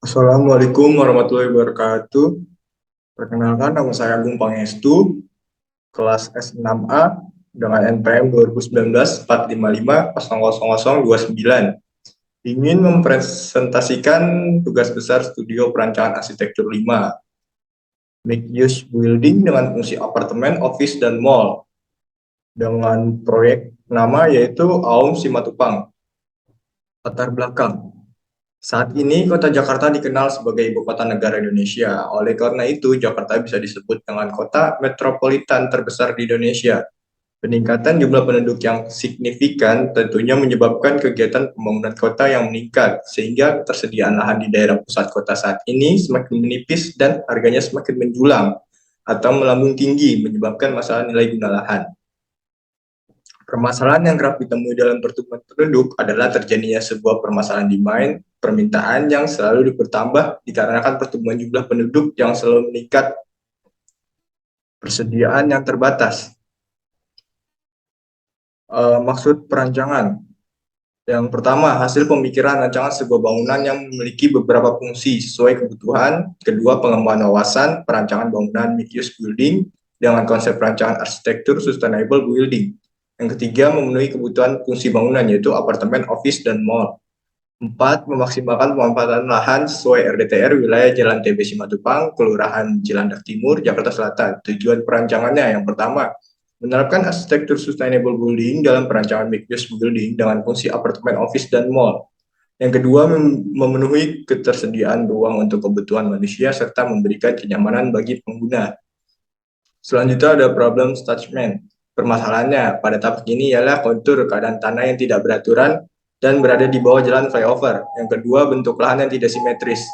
Assalamualaikum warahmatullahi wabarakatuh. Perkenalkan, nama saya Agung Pangestu, kelas S6A dengan NPM 2019-455-0029. Ingin mempresentasikan tugas besar Studio Perancangan Arsitektur 5, Mixed Use Building dengan fungsi apartemen, office, dan mall, dengan proyek nama yaitu Aum Simatupang. Latar belakang. Saat ini, kota Jakarta dikenal sebagai ibu kota negara Indonesia. Oleh karena itu, Jakarta bisa disebut dengan kota metropolitan terbesar di Indonesia. Peningkatan jumlah penduduk yang signifikan tentunya menyebabkan kegiatan pembangunan kota yang meningkat, sehingga ketersediaan lahan di daerah pusat kota saat ini semakin menipis dan harganya semakin menjulang atau melambung tinggi, menyebabkan masalah nilai guna lahan. Permasalahan yang kerap ditemui dalam pertumbuhan penduduk adalah terjadinya sebuah permasalahan demand, permintaan yang selalu bertambah dikarenakan pertumbuhan jumlah penduduk yang selalu meningkat, persediaan yang terbatas. Maksud perancangan. Yang pertama, hasil pemikiran rancangan sebuah bangunan yang memiliki beberapa fungsi sesuai kebutuhan. Kedua, pengembangan wawasan perancangan bangunan mixed use building dengan konsep perancangan arsitektur sustainable building. Yang ketiga, memenuhi kebutuhan fungsi bangunan yaitu apartemen, office, dan mall. Empat, memaksimalkan pemanfaatan lahan sesuai RDTR wilayah Jalan TB Simatupang, Kelurahan Cilandak Timur, Jakarta Selatan. Tujuan perancangannya yang pertama, menerapkan arsitektur sustainable building dalam perancangan mixed use building dengan fungsi apartemen, office, dan mall. Yang kedua, memenuhi ketersediaan ruang untuk kebutuhan manusia serta memberikan kenyamanan bagi pengguna. Selanjutnya ada problem attachment. Permasalahannya pada tahap ini ialah kontur keadaan tanah yang tidak beraturan dan berada di bawah jalan flyover. Yang kedua, bentuk lahan yang tidak simetris.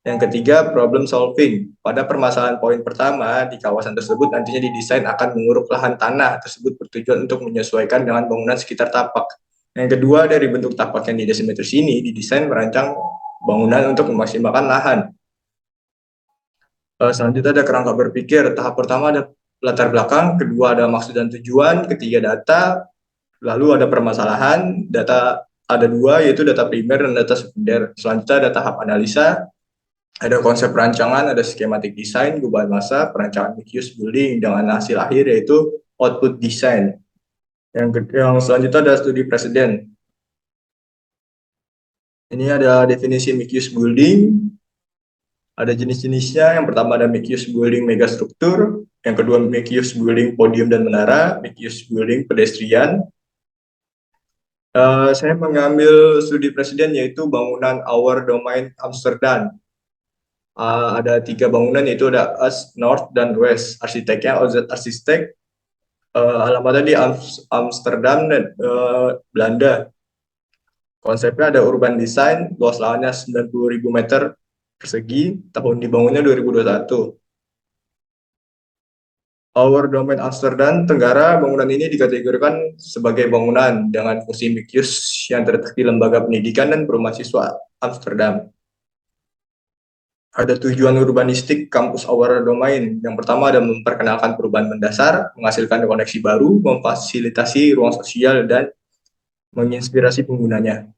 Yang ketiga, problem solving. Pada permasalahan poin pertama, di kawasan tersebut nantinya didesain akan menguruk lahan tanah tersebut bertujuan untuk menyesuaikan dengan bangunan sekitar tapak. Yang kedua, dari bentuk tapak yang tidak simetris ini, didesain merancang bangunan untuk memaksimalkan lahan. Selanjutnya ada kerangka berpikir. Tahap pertama ada latar belakang, kedua ada maksud dan tujuan, ketiga data, lalu ada permasalahan. Data ada dua, yaitu data primer dan data sekunder. Selanjutnya ada tahap analisa, ada konsep perancangan, ada skematik desain, gubahan masa, perancangan mixed use building dengan hasil akhir yaitu output design. Yang selanjutnya ada studi presiden. Ini ada definisi mixed use building, ada jenis-jenisnya. Yang pertama ada mixed use building megastruktur, yang kedua mixed use building podium dan menara, mixed use building pedestrian. Saya mengambil studi presiden yaitu bangunan Our Domain Amsterdam. Ada tiga bangunan yaitu ada East, North, dan West. Arsiteknya OZ Arsitek. Alamatnya di Amsterdam dan Belanda. Konsepnya ada urban design, luas lahannya 90.000 meter persegi, tahun dibangunnya 2021. Our Domain Amsterdam Tenggara, bangunan ini dikategorikan sebagai bangunan dengan fungsi mixed use yang terletak di Lembaga Pendidikan dan Perumahan Siswa Amsterdam. Ada tujuan urbanistik kampus Our Domain. Yang pertama ada memperkenalkan perubahan mendasar, menghasilkan koneksi baru, memfasilitasi ruang sosial, dan menginspirasi penggunanya.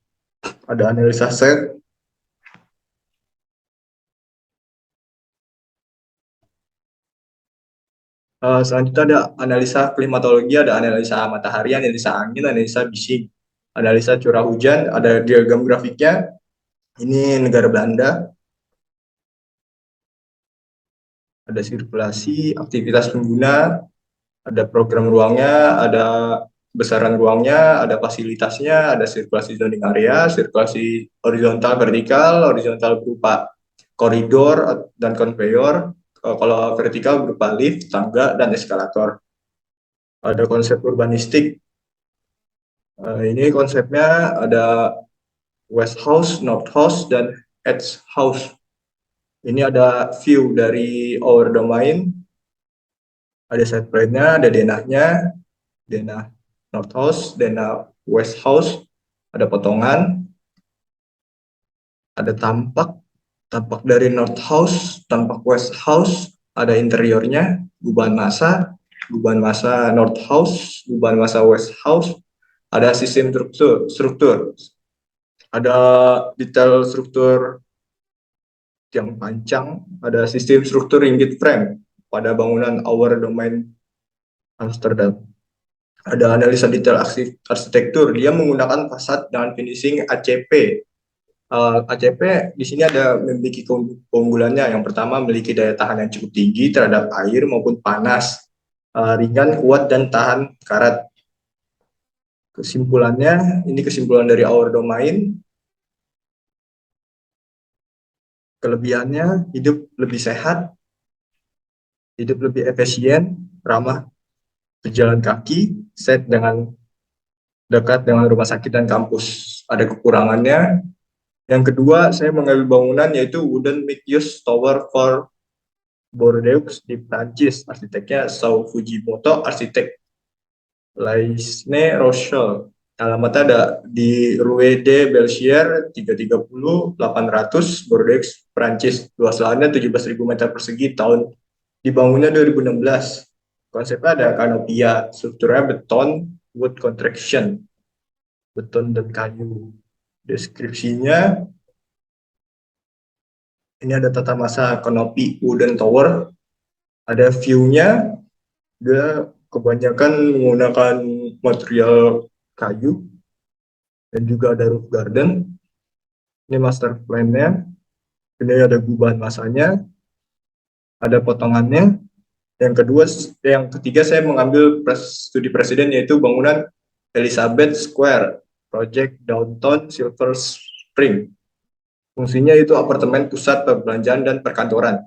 Ada analisa set. Selanjutnya ada analisa klimatologi, ada analisa matahari, analisa angin, analisa bising, analisa curah hujan, ada diagram grafiknya. Ini negara Belanda. Ada sirkulasi, aktivitas pengguna, ada program ruangnya, ada besaran ruangnya, ada fasilitasnya, ada sirkulasi zoning area, sirkulasi horizontal, vertikal, horizontal berupa koridor dan konveyor, kalau vertikal berupa lift, tangga, dan eskalator. Ada konsep urbanistik. Ini konsepnya ada West House, North House, dan Edge House. Ini ada view dari our domain, ada side plan-nya, ada denahnya, denah North House, denah West House, ada potongan, ada tampak, tampak dari North House, tampak West House, ada interiornya, gubahan massa North House, gubahan massa West House, ada sistem struktur, ada detail struktur tiang pancang, ada sistem struktur ringgit frame pada bangunan Our Domain Amsterdam. Ada analisa detail arsitektur, dia menggunakan fasad dengan finishing ACP. ACP di sini ada memiliki keunggulannya. Yang pertama, memiliki daya tahan yang cukup tinggi terhadap air maupun panas, ringan, kuat, dan tahan karat. Kesimpulannya, ini kesimpulan dari Our Domain. Kelebihannya, hidup lebih sehat, hidup lebih efisien, ramah berjalan kaki, set dengan dekat dengan rumah sakit dan kampus. Ada kekurangannya. Yang kedua, saya mengambil bangunan yaitu Wooden Mixed Tower for Bordeaux di Prancis. Arsiteknya Sao Fujimoto, arsitek Laisne Rochelle. Alamatnya ada di Rue de Belchier 330-800 Bordeaux, Prancis. Luas lahannya 17.000 meter persegi, tahun dibangunnya 2016. Konsepnya ada kanopia, strukturnya beton, wood contraction, beton dan kayu. Deskripsinya, ini ada tata masa kanopi wooden tower, ada view-nya, dia kebanyakan menggunakan material kayu, dan juga ada roof garden. Ini master plan-nya, ini ada gubahan masanya, ada potongannya. Yang ketiga saya mengambil studi presiden yaitu bangunan Elizabeth Square, Project Downtown Silver Spring. Fungsinya itu apartemen pusat perbelanjaan dan perkantoran.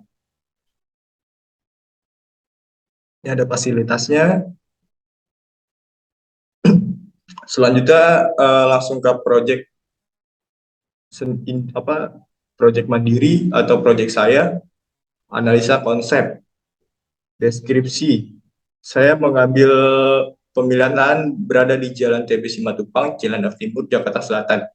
Ini ada fasilitasnya. Selanjutnya langsung ke project mandiri atau project saya, analisa konsep, deskripsi. Saya mengambil pemilihan lahan berada di Jalan TB Simatupang, Cilandak Timur, Jakarta Selatan.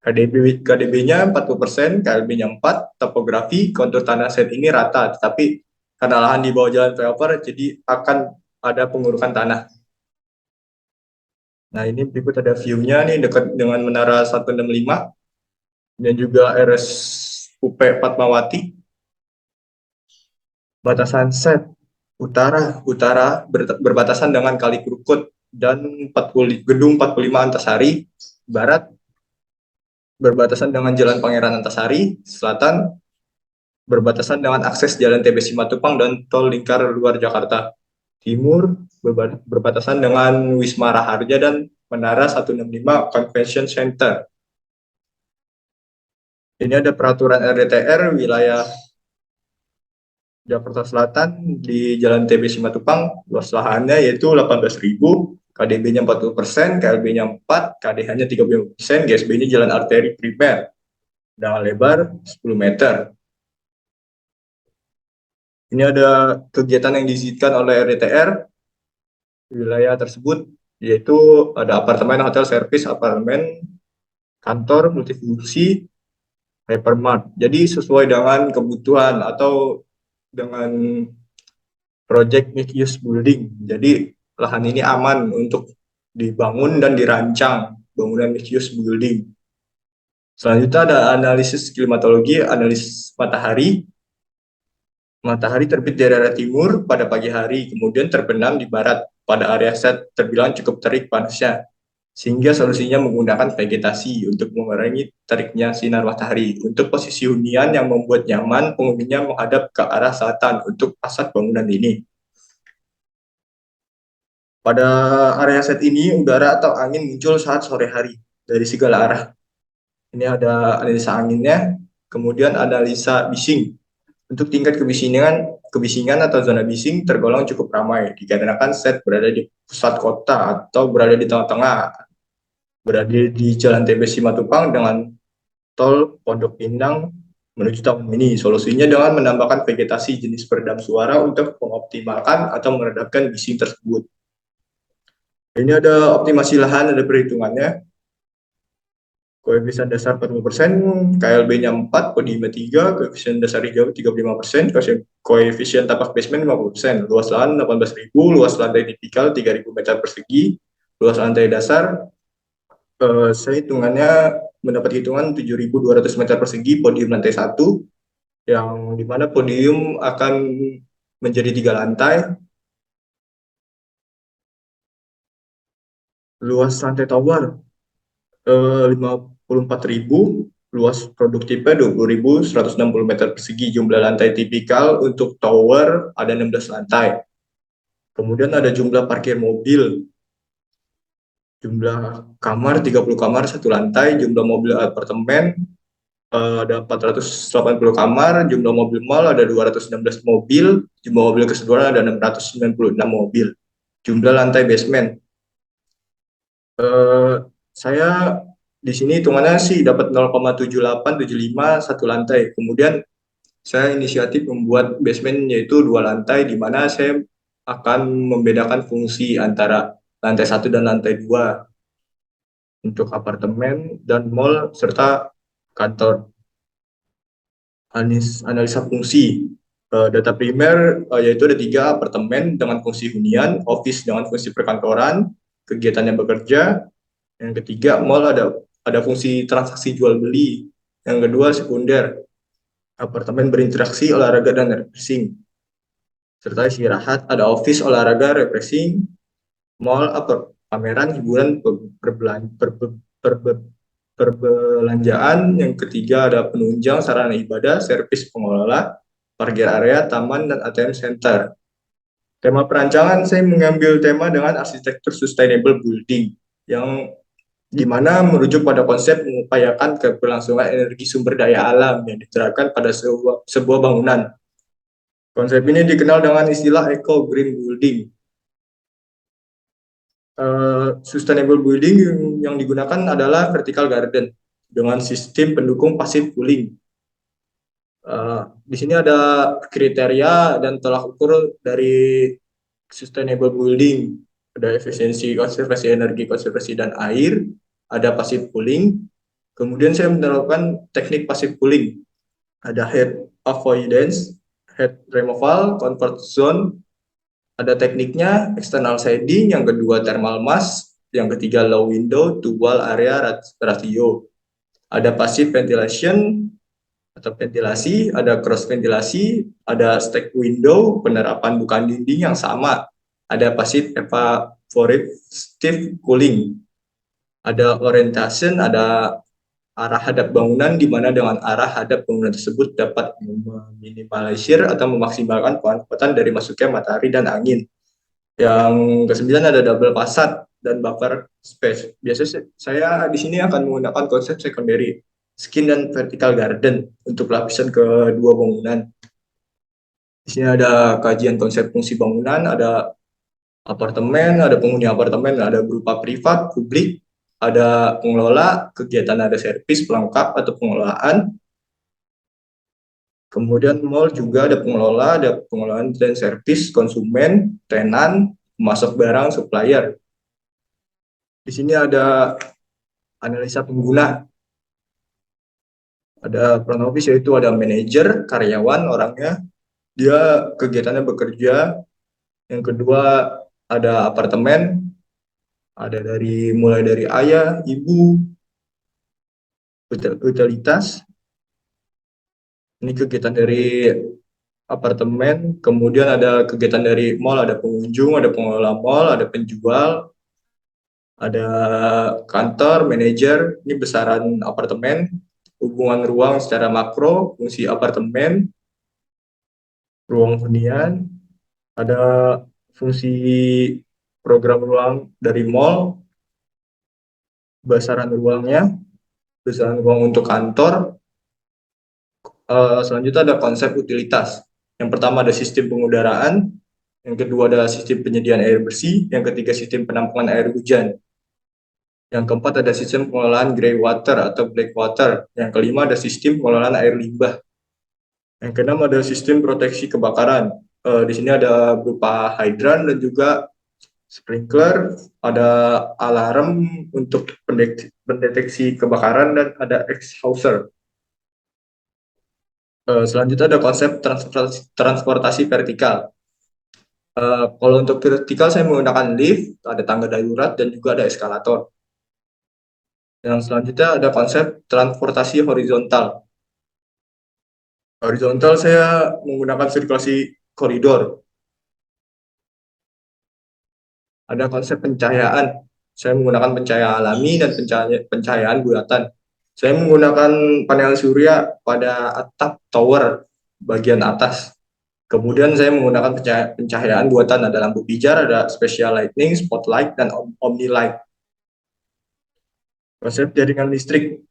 KDB-nya 40%, KLB-nya 4%, topografi, kontur tanah set ini rata, tetapi karena lahan di bawah jalan flyover, jadi akan ada pengurukan tanah. Nah, ini berikut ada view-nya nih, dekat dengan Menara 165, dan juga RSUP Fatmawati. Batasan set, utara berbatasan dengan Kali Krukut, dan Gedung 45 Antasari, barat berbatasan dengan Jalan Pangeran Antasari, selatan berbatasan dengan akses Jalan TB Simatupang dan Tol Lingkar Luar Jakarta. Timur berbatasan dengan Wisma Raharja dan Menara 165 Convention Center. Ini ada peraturan RDTR wilayah Jakarta Selatan di Jalan TB Simatupang, luas lahannya yaitu 18.000, KDB-nya 40%, KLB-nya 4, KDH-nya 35%, GSB-nya jalan arteri primer dengan lebar 10 meter. Ini ada kegiatan yang diizinkan oleh RDTR wilayah tersebut, yaitu ada apartemen, hotel, servis, apartemen, kantor, multifungsi, hypermart. Jadi sesuai dengan kebutuhan atau dengan project mixed use building. Jadi lahan ini aman untuk dibangun dan dirancang bangunan mixed use building. Selanjutnya ada analisis klimatologi, analisis matahari. Matahari terbit dari arah timur pada pagi hari, kemudian terbenam di barat. Pada area set terbilang cukup terik panasnya, sehingga solusinya menggunakan vegetasi untuk mengurangi teriknya sinar matahari. Untuk posisi hunian yang membuat nyaman, penghuninya menghadap ke arah selatan untuk fasad bangunan ini. Pada area set ini, udara atau angin muncul saat sore hari dari segala arah. Ini ada analisa anginnya, kemudian analisa bising. Untuk tingkat kebisingan atau zona bising tergolong cukup ramai, dikarenakan set berada di pusat kota atau berada di tengah-tengah, berada di Jalan TB Simatupang dengan tol Pondok Pinang menuju Taman Mini. Solusinya dengan menambahkan vegetasi jenis peredam suara untuk mengoptimalkan atau meredamkan bising tersebut. Ini ada optimasi lahan, ada perhitungannya. Koefisien dasar 40%, KLB-nya 4, Podiumnya 3, koefisien dasar hijau 35%, koefisien tapak basement 50%, luas lahan 18.000, luas lantai tipikal 3.000 meter persegi, luas lantai dasar, saya mendapat hitungan 7.200 meter persegi, podium lantai 1, yang dimana podium akan menjadi 3 lantai. Luas lantai tower 54.000, luas produktifnya 20.160 meter persegi. Jumlah lantai tipikal untuk tower ada 16 lantai. Kemudian ada jumlah parkir mobil, jumlah kamar 30 kamar 1 lantai, jumlah mobil apartemen ada 480 kamar, jumlah mobil mall ada 216 mobil, jumlah mobil keseluruhan ada 696 mobil. Jumlah lantai basement, eh, saya di sini hitungannya sih dapat 0,7875 1 lantai. Kemudian saya inisiatif membuat basement yaitu 2 lantai, di mana saya akan membedakan fungsi antara lantai 1 dan lantai 2 untuk apartemen dan mall serta kantor. Analisa fungsi. Data primer yaitu ada 3: apartemen dengan fungsi hunian, office dengan fungsi perkantoran, kegiatan yang bekerja. Yang ketiga, mall ada fungsi transaksi jual beli. Yang kedua, sekunder, apartemen berinteraksi, olahraga dan refreshing. Serta istirahat, ada office, olahraga, refreshing, mall, pameran, hiburan, perbelanjaan. Yang ketiga ada penunjang, sarana ibadah, servis pengelola, parkir area, taman, dan ATM center. Tema perancangan saya mengambil tema dengan arsitektur sustainable building, yang dimana merujuk pada konsep mengupayakan keberlangsungan energi sumber daya alam yang diterapkan pada sebuah bangunan. Konsep ini dikenal dengan istilah eco green building. Sustainable building yang digunakan adalah vertical garden dengan sistem pendukung passive cooling. Di sini ada kriteria dan tolak ukur dari sustainable building. Ada efisiensi, konservasi energi, konservasi dan air, ada passive cooling. Kemudian saya menerapkan teknik passive cooling. Ada heat avoidance, heat removal, comfort zone. Ada tekniknya external shading, yang kedua thermal mass, yang ketiga low window to wall area ratio. Ada passive ventilation atau ventilasi, ada cross ventilasi, ada stack window, penerapan bukan dinding yang sama, ada passive evaporative cooling, ada orientation, ada arah hadap bangunan, di mana dengan arah hadap bangunan tersebut dapat meminimalisir atau memaksimalkan kekuatan dari masuknya matahari dan angin. Yang kesembilan ada double fasad dan buffer space. Biasanya saya di sini akan menggunakan konsep secondary skin dan vertical garden untuk lapisan kedua bangunan. Di sini ada kajian konsep fungsi bangunan, ada apartemen, ada penghuni apartemen, ada berupa privat, publik, ada pengelola, kegiatan ada servis, pelengkap atau pengelolaan. Kemudian mall juga ada pengelola, ada pengelolaan dan servis, konsumen, tenan, pemasok barang, supplier. Di sini ada analisa pengguna. Ada front office yaitu ada manajer, karyawan, orangnya, dia kegiatannya bekerja. Yang kedua ada apartemen, ada mulai dari ayah, ibu, utilitas. Ini kegiatan dari apartemen. Kemudian ada kegiatan dari mall, ada pengunjung, ada pengelola mall, ada penjual, ada kantor, manajer. Ini besaran apartemen, hubungan ruang secara makro, fungsi apartemen, ruang hunian, ada fungsi program ruang dari mall, besaran ruang untuk kantor. Selanjutnya ada konsep utilitas. Yang pertama ada sistem pengudaraan, yang kedua ada sistem penyediaan air bersih, yang ketiga sistem penampungan air hujan. Yang keempat ada sistem pengelolaan grey water atau black water. Yang kelima ada sistem pengelolaan air limbah. Yang keenam ada sistem proteksi kebakaran. Di sini ada berupa hydran dan juga sprinkler, ada alarm untuk pendeteksi kebakaran, dan ada exhauster. Selanjutnya ada konsep transportasi vertikal. Kalau untuk vertikal saya menggunakan lift, ada tangga darurat, dan juga ada eskalator. Yang selanjutnya ada konsep transportasi horizontal. Horizontal saya menggunakan sirkulasi koridor. Ada konsep pencahayaan. Saya menggunakan pencahayaan alami dan pencahayaan buatan. Saya menggunakan panel surya pada atap tower bagian atas. Kemudian saya menggunakan pencahayaan buatan, ada lampu pijar, ada special lightning, spotlight, dan omni light. Konsep jaringan listrik,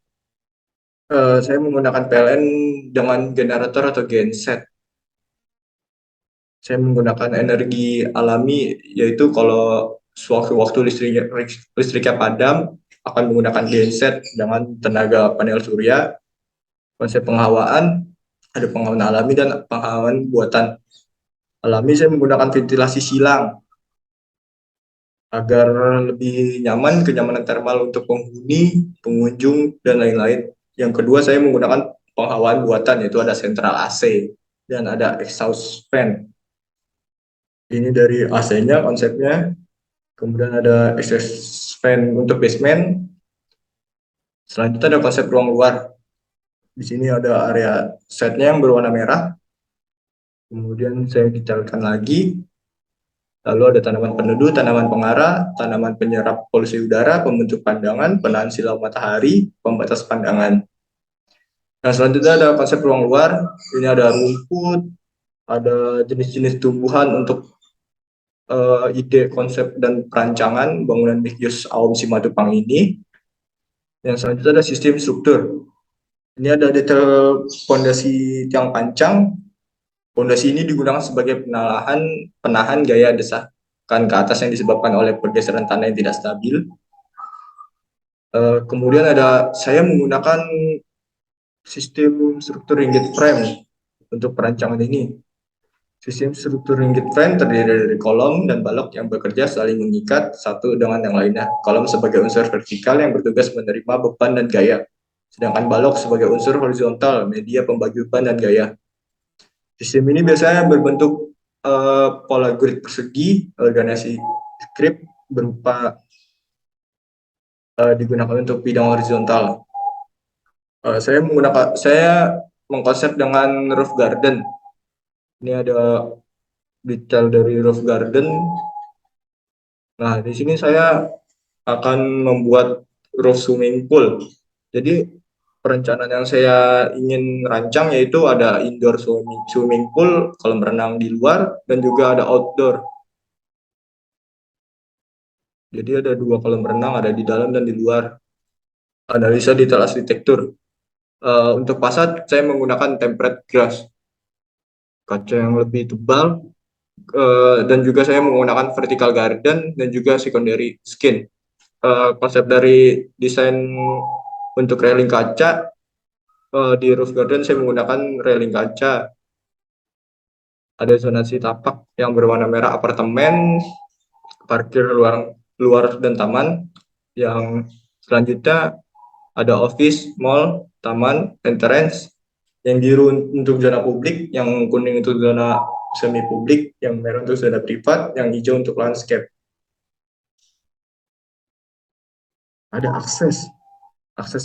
saya menggunakan PLN dengan generator atau genset. Saya menggunakan energi alami, yaitu kalau sewaktu-waktu listriknya padam, akan menggunakan genset dengan tenaga panel surya. Konsep penghawaan, ada penghawaan alami dan penghawaan buatan. Alami saya menggunakan ventilasi silang agar lebih nyaman, kenyamanan thermal untuk penghuni, pengunjung, dan lain-lain. Yang kedua, saya menggunakan penghawaan buatan, yaitu ada central AC dan ada exhaust fan. Ini dari AC-nya konsepnya. Kemudian ada exhaust fan untuk basement. Selanjutnya ada konsep ruang luar. Di sini ada area setnya yang berwarna merah. Kemudian saya detailkan lagi. Lalu ada tanaman peneduh, tanaman pengarah, tanaman penyerap polusi udara, pembentuk pandangan, penahan silau matahari, pembatas pandangan. Nah, selanjutnya ada konsep ruang luar. Ini ada rumput, ada jenis-jenis tumbuhan untuk ide, konsep, dan perancangan bangunan mixed use Aum Simatupang ini. Yang selanjutnya ada sistem struktur. Ini ada detail fondasi tiang pancang. Fondasi ini digunakan sebagai penahan gaya desakan ke atas yang disebabkan oleh pergeseran tanah yang tidak stabil. Kemudian saya menggunakan sistem struktur ringgit frame untuk perancangan ini. Sistem struktur ringgit frame terdiri dari kolom dan balok yang bekerja saling mengikat satu dengan yang lainnya. Kolom sebagai unsur vertikal yang bertugas menerima beban dan gaya, sedangkan balok sebagai unsur horizontal, media pembagi beban dan gaya. Sistem ini biasanya berbentuk pola grid persegi, organisasi script berupa digunakan untuk bidang horizontal. Saya mengkonsep dengan roof garden. Ini ada detail dari roof garden. Nah, di sini saya akan membuat roof swimming pool. Jadi perencanaan yang saya ingin rancang yaitu ada indoor swimming pool, kolam renang di luar, dan juga ada outdoor. Jadi ada dua kolam renang, ada di dalam dan di luar. Analisa detail arsitektur. Untuk fasad, saya menggunakan tempered glass, kaca yang lebih tebal, dan juga saya menggunakan vertical garden dan juga secondary skin. Konsep dari desain untuk railing kaca, di roof garden saya menggunakan railing kaca. Ada zonasi tapak yang berwarna merah apartemen, parkir luar dan taman. Yang selanjutnya ada office, mall, taman, entrance. Yang biru untuk zona publik, yang kuning untuk zona semi publik, yang merah untuk zona privat, yang hijau untuk landscape. Ada akses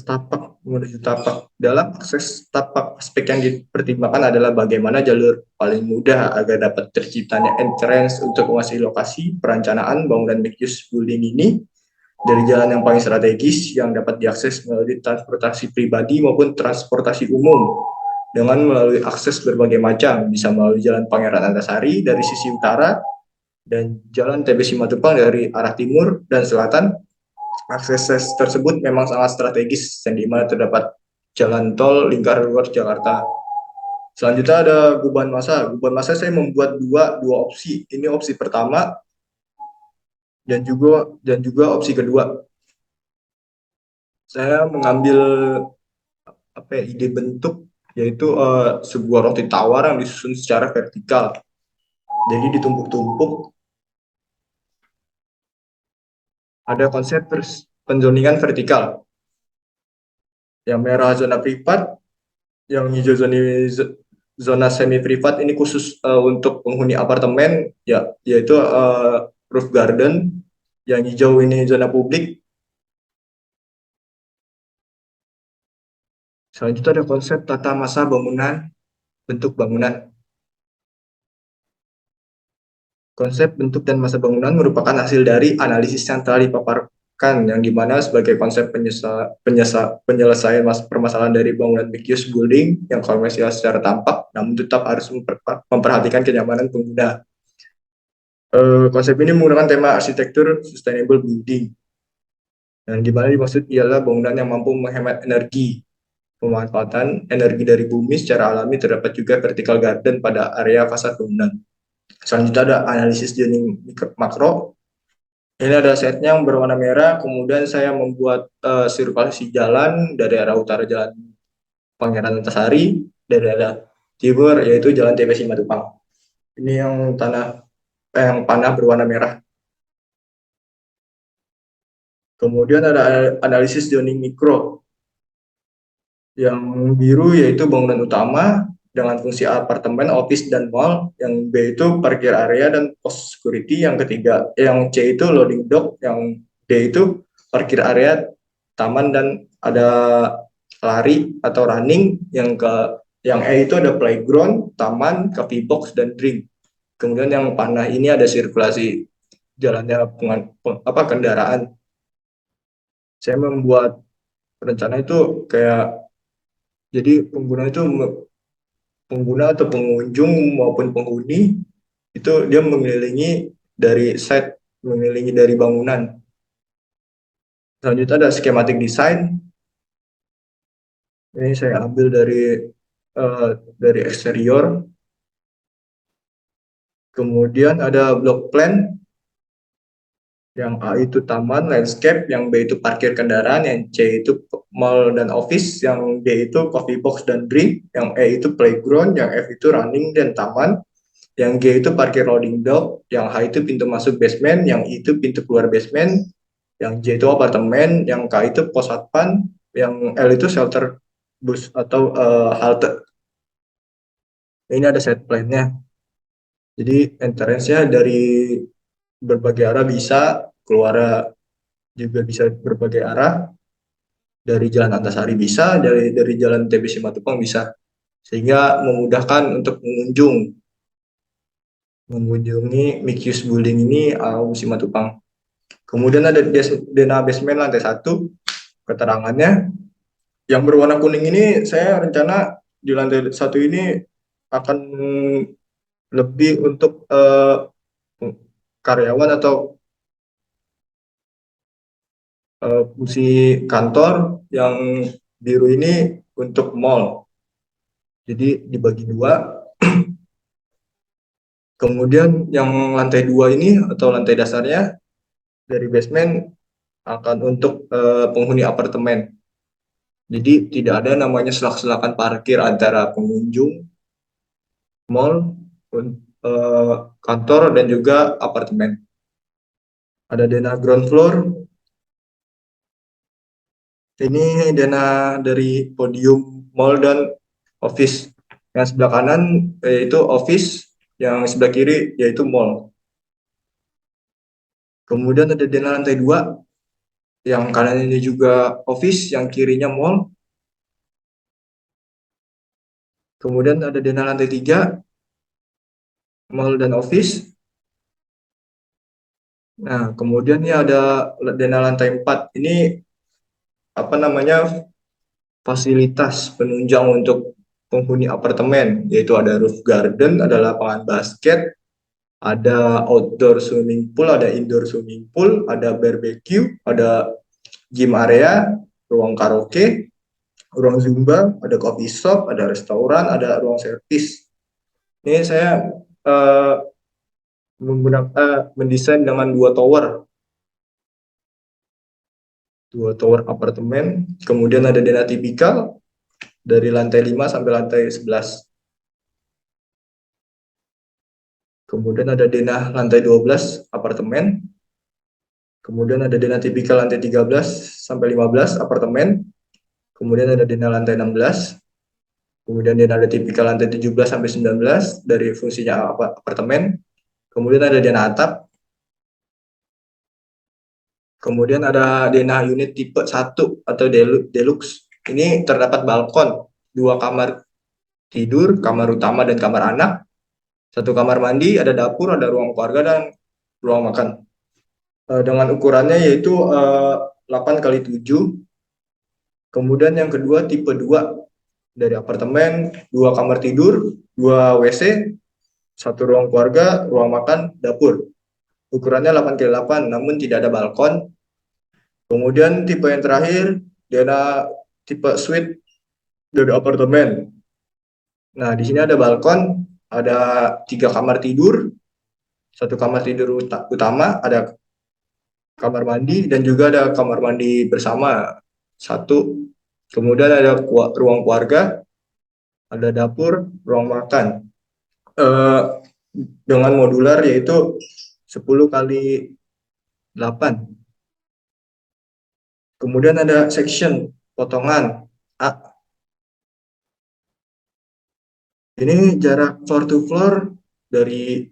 tapak menuju tapak. Dalam akses tapak, aspek yang dipertimbangkan adalah bagaimana jalur paling mudah agar dapat terciptanya entrance untuk menguasai lokasi perencanaan bangunan mixed use building ini dari jalan yang paling strategis yang dapat diakses melalui transportasi pribadi maupun transportasi umum dengan melalui akses berbagai macam, bisa melalui Jalan Pangeran Antasari dari sisi utara dan Jalan TB Simatupang dari arah timur dan selatan. Akses tersebut memang sangat strategis dan di mana terdapat jalan tol lingkar luar Jakarta. Selanjutnya ada Guban Masa. Guban Masa saya membuat dua opsi. Ini opsi pertama dan juga opsi kedua. Saya mengambil ide bentuk yaitu sebuah roti tawar yang disusun secara vertikal. Jadi ditumpuk-tumpuk. Ada konsep penzoningan vertikal. Yang merah zona privat, yang hijau zona semi privat ini khusus untuk penghuni apartemen, ya, yaitu roof garden. Yang hijau ini zona publik. Selanjutnya ada konsep tata masa bangunan. bentuk bangunan. Konsep bentuk dan masa bangunan merupakan hasil dari analisis yang telah dipaparkan, yang dimana sebagai konsep penyelesaian permasalahan dari bangunan mixed use building yang komersial secara tampak, namun tetap harus memperhatikan kenyamanan pengguna. Konsep ini menggunakan tema arsitektur sustainable building, yang dimana dimaksud ialah bangunan yang mampu menghemat energi. Pemanfaatan energi dari bumi secara alami terdapat juga vertical garden pada area fasad bangunan. Selanjutnya ada analisis zoning makro. Ini ada setnya yang berwarna merah, kemudian saya membuat sirkulasi jalan dari arah utara Jalan Pangeran Antasari, dari arah timur yaitu Jalan TP Simatupang. Ini yang panah berwarna merah. Kemudian ada analisis zoning mikro. Yang biru yaitu bangunan utama dengan fungsi apartemen, office, dan mall. Yang B itu parkir area dan post security. Yang ketiga, yang C itu loading dock. Yang D itu parkir area, taman, dan ada lari atau running. Yang E itu ada playground, taman, coffee box, dan drink. Kemudian yang panah ini ada sirkulasi jalannya kendaraan. Saya membuat rencana itu kayak jadi pengguna atau pengunjung maupun penghuni itu dia mengelilingi dari bangunan. Selanjutnya ada skematik design. Ini saya ambil dari eksterior. Kemudian ada block plan. Yang A itu taman, landscape, yang B itu parkir kendaraan, yang C itu mall dan office, yang D itu coffee box dan drink, yang E itu playground, yang F itu running dan taman, yang G itu parkir loading dock, yang H itu pintu masuk basement, yang I itu pintu keluar basement, yang J itu apartemen, yang K itu pos satpam, yang L itu shelter bus atau halte. Ini ada set plan-nya. Jadi entrance-nya dari berbagai arah bisa, keluar juga bisa berbagai arah. Dari Jalan Antasari bisa, dari Jalan TB Simatupang bisa. Sehingga memudahkan untuk mengunjungi mixed building ini Simatupang. Kemudian ada denah basement lantai 1, keterangannya. Yang berwarna kuning ini saya rencana di lantai 1 ini akan lebih untuk karyawan atau fungsi kantor, yang biru ini untuk mall. Jadi dibagi dua. Kemudian yang lantai 2 ini atau lantai dasarnya dari basement akan untuk penghuni apartemen. Jadi tidak ada namanya selak-selakan parkir antara pengunjung, mall, kantor, dan juga apartemen. Ada denah ground floor. Ini denah dari podium mall dan office. Yang sebelah kanan yaitu office, yang sebelah kiri yaitu mall. Kemudian ada denah lantai 2, yang kanan ini juga office, yang kirinya mall. Kemudian ada denah lantai 3, mall dan office. Nah, kemudian ya ada denah lantai 4. Ini apa namanya, fasilitas penunjang untuk penghuni apartemen, yaitu ada roof garden, ada lapangan basket, ada outdoor swimming pool, ada indoor swimming pool, ada barbecue, ada gym area, ruang karaoke, ruang zumba, ada coffee shop, ada restoran, ada ruang servis. Ini saya mendesain dengan dua tower apartemen. Kemudian ada denah tipikal dari lantai 5 sampai lantai 11. Kemudian ada denah lantai 12 apartemen. Kemudian ada denah tipikal lantai 13 sampai 15 apartemen. Kemudian ada denah lantai 16. Kemudian denah ada tipikal lantai 17 sampai 19 dari fungsinya apartemen. Kemudian ada denah atap. Kemudian ada denah unit tipe 1 atau deluxe. Ini terdapat balkon, 2 kamar tidur, kamar utama dan kamar anak, satu kamar mandi, ada dapur, ada ruang keluarga dan ruang makan. Dengan ukurannya yaitu 8 kali 7. Kemudian yang kedua tipe 2 dari apartemen, 2 kamar tidur, 2 WC, satu ruang keluarga, ruang makan, dapur. Ukurannya 8 kali 8 namun tidak ada balkon. Kemudian tipe yang terakhir dia ada tipe suite dari apartemen. Nah, di sini ada balkon, ada 3 kamar tidur, satu kamar tidur utama, ada kamar mandi dan juga ada kamar mandi bersama satu. Kemudian ada ruang keluarga, ada dapur, ruang makan. Eh, dengan modular yaitu 10 kali 8. Kemudian ada section potongan A. Ini jarak floor to floor dari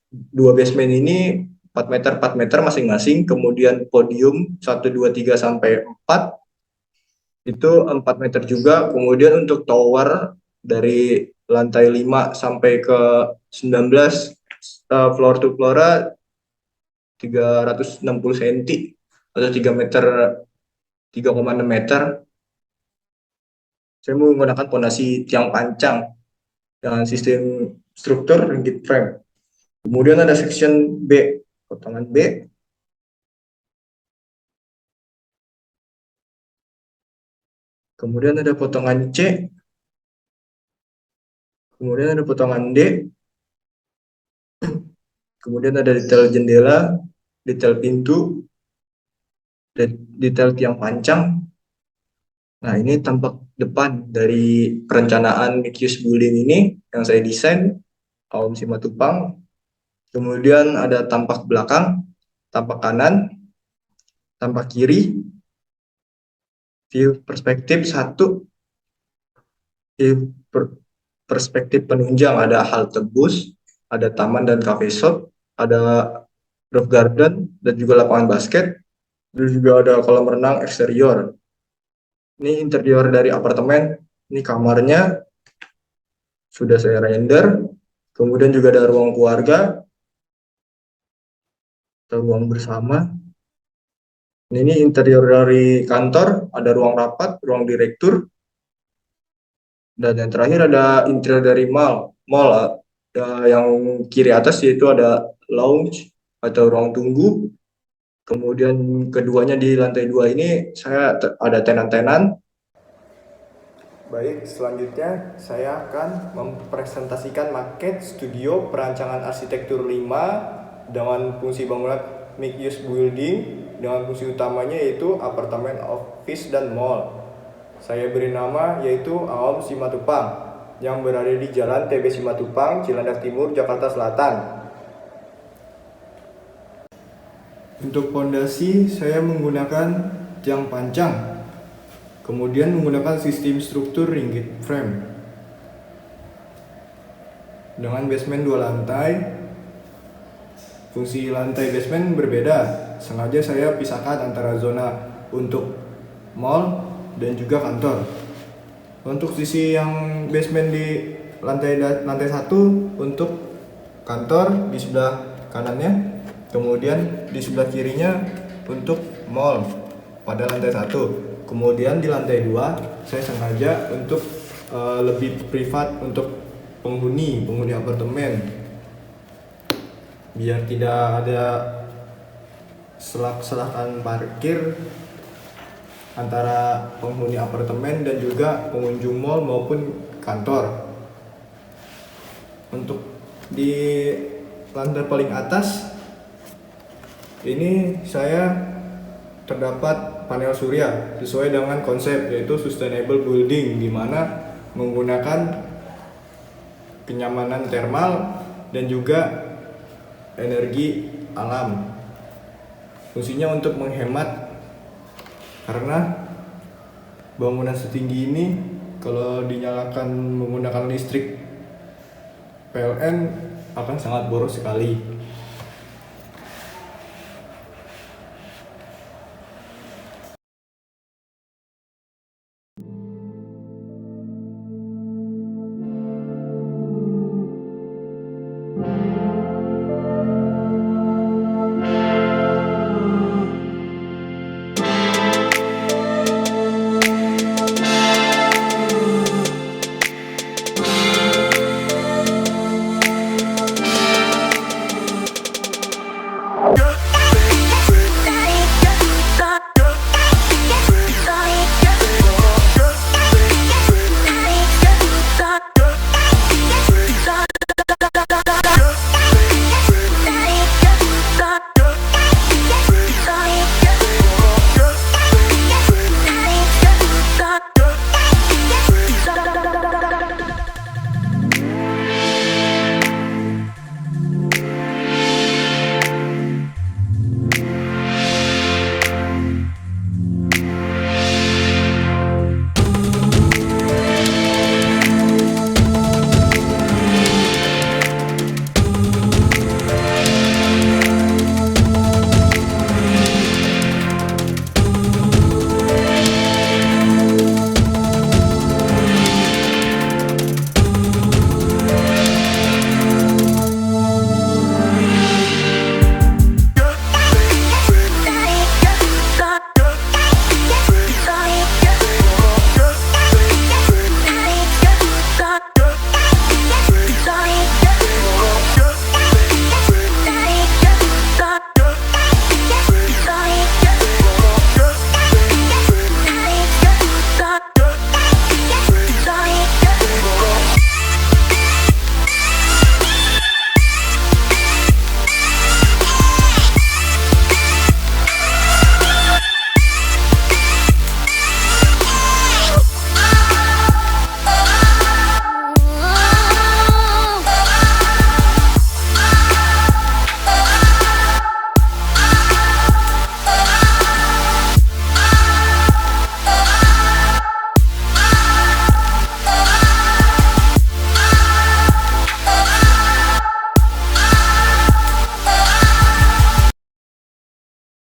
dua basement ini 4 meter 4 meter masing-masing. Kemudian podium 1 2 3 sampai 4 itu 4 meter juga. Kemudian untuk tower dari lantai 5 sampai ke 19 floor to floor 360 cm atau 3 meter 3,6 meter. Saya menggunakan pondasi tiang pancang dengan sistem struktur rigid frame. Kemudian ada section B, potongan B. Kemudian ada potongan C. Kemudian ada potongan D. Kemudian ada detail jendela, detail pintu, detail tiang pancang. Nah, ini tampak depan dari perencanaan mixed use building ini yang saya desain, Aom Simatupang. Kemudian ada tampak belakang, tampak kanan, tampak kiri, view perspektif 1, view perspektif penunjang, ada halte bus, ada taman dan cafe shop, ada roof garden, dan juga lapangan basket. Terus juga ada kolam renang eksterior. Ini interior dari apartemen. Ini kamarnya sudah saya render. Kemudian juga ada ruang keluarga atau ruang bersama. Ini interior dari kantor, ada ruang rapat, ruang direktur. Dan yang terakhir ada interior dari mall. Yang kiri atas yaitu ada lounge atau ruang tunggu. Kemudian keduanya di lantai 2 ini saya ada tenan-tenan. Baik, selanjutnya saya akan mempresentasikan maket studio perancangan arsitektur 5 dengan fungsi bangunan mixed use building dengan fungsi utamanya yaitu apartemen, office, dan mall. Saya beri nama yaitu Aom Simatupang yang berada di Jalan TB Simatupang, Cilandak Timur, Jakarta Selatan. Untuk fondasi saya menggunakan tiang pancang. Kemudian menggunakan sistem struktur rigid frame dengan basement 2 lantai. Fungsi lantai basement berbeda. Sengaja saya pisahkan antara zona untuk mall dan juga kantor. Untuk sisi yang basement di lantai 1 untuk kantor di sebelah kanannya, kemudian di sebelah kirinya untuk mall pada lantai 1. Kemudian di lantai 2 saya sengaja untuk lebih privat untuk penghuni apartemen, biar tidak ada selak-selakan parkir antara penghuni apartemen dan juga pengunjung mall maupun kantor. Untuk di lantai paling atas ini saya terdapat panel surya sesuai dengan konsep yaitu sustainable building, di mana menggunakan kenyamanan thermal dan juga energi alam. Fungsinya untuk menghemat, karena bangunan setinggi ini kalau dinyalakan menggunakan listrik PLN akan sangat boros sekali.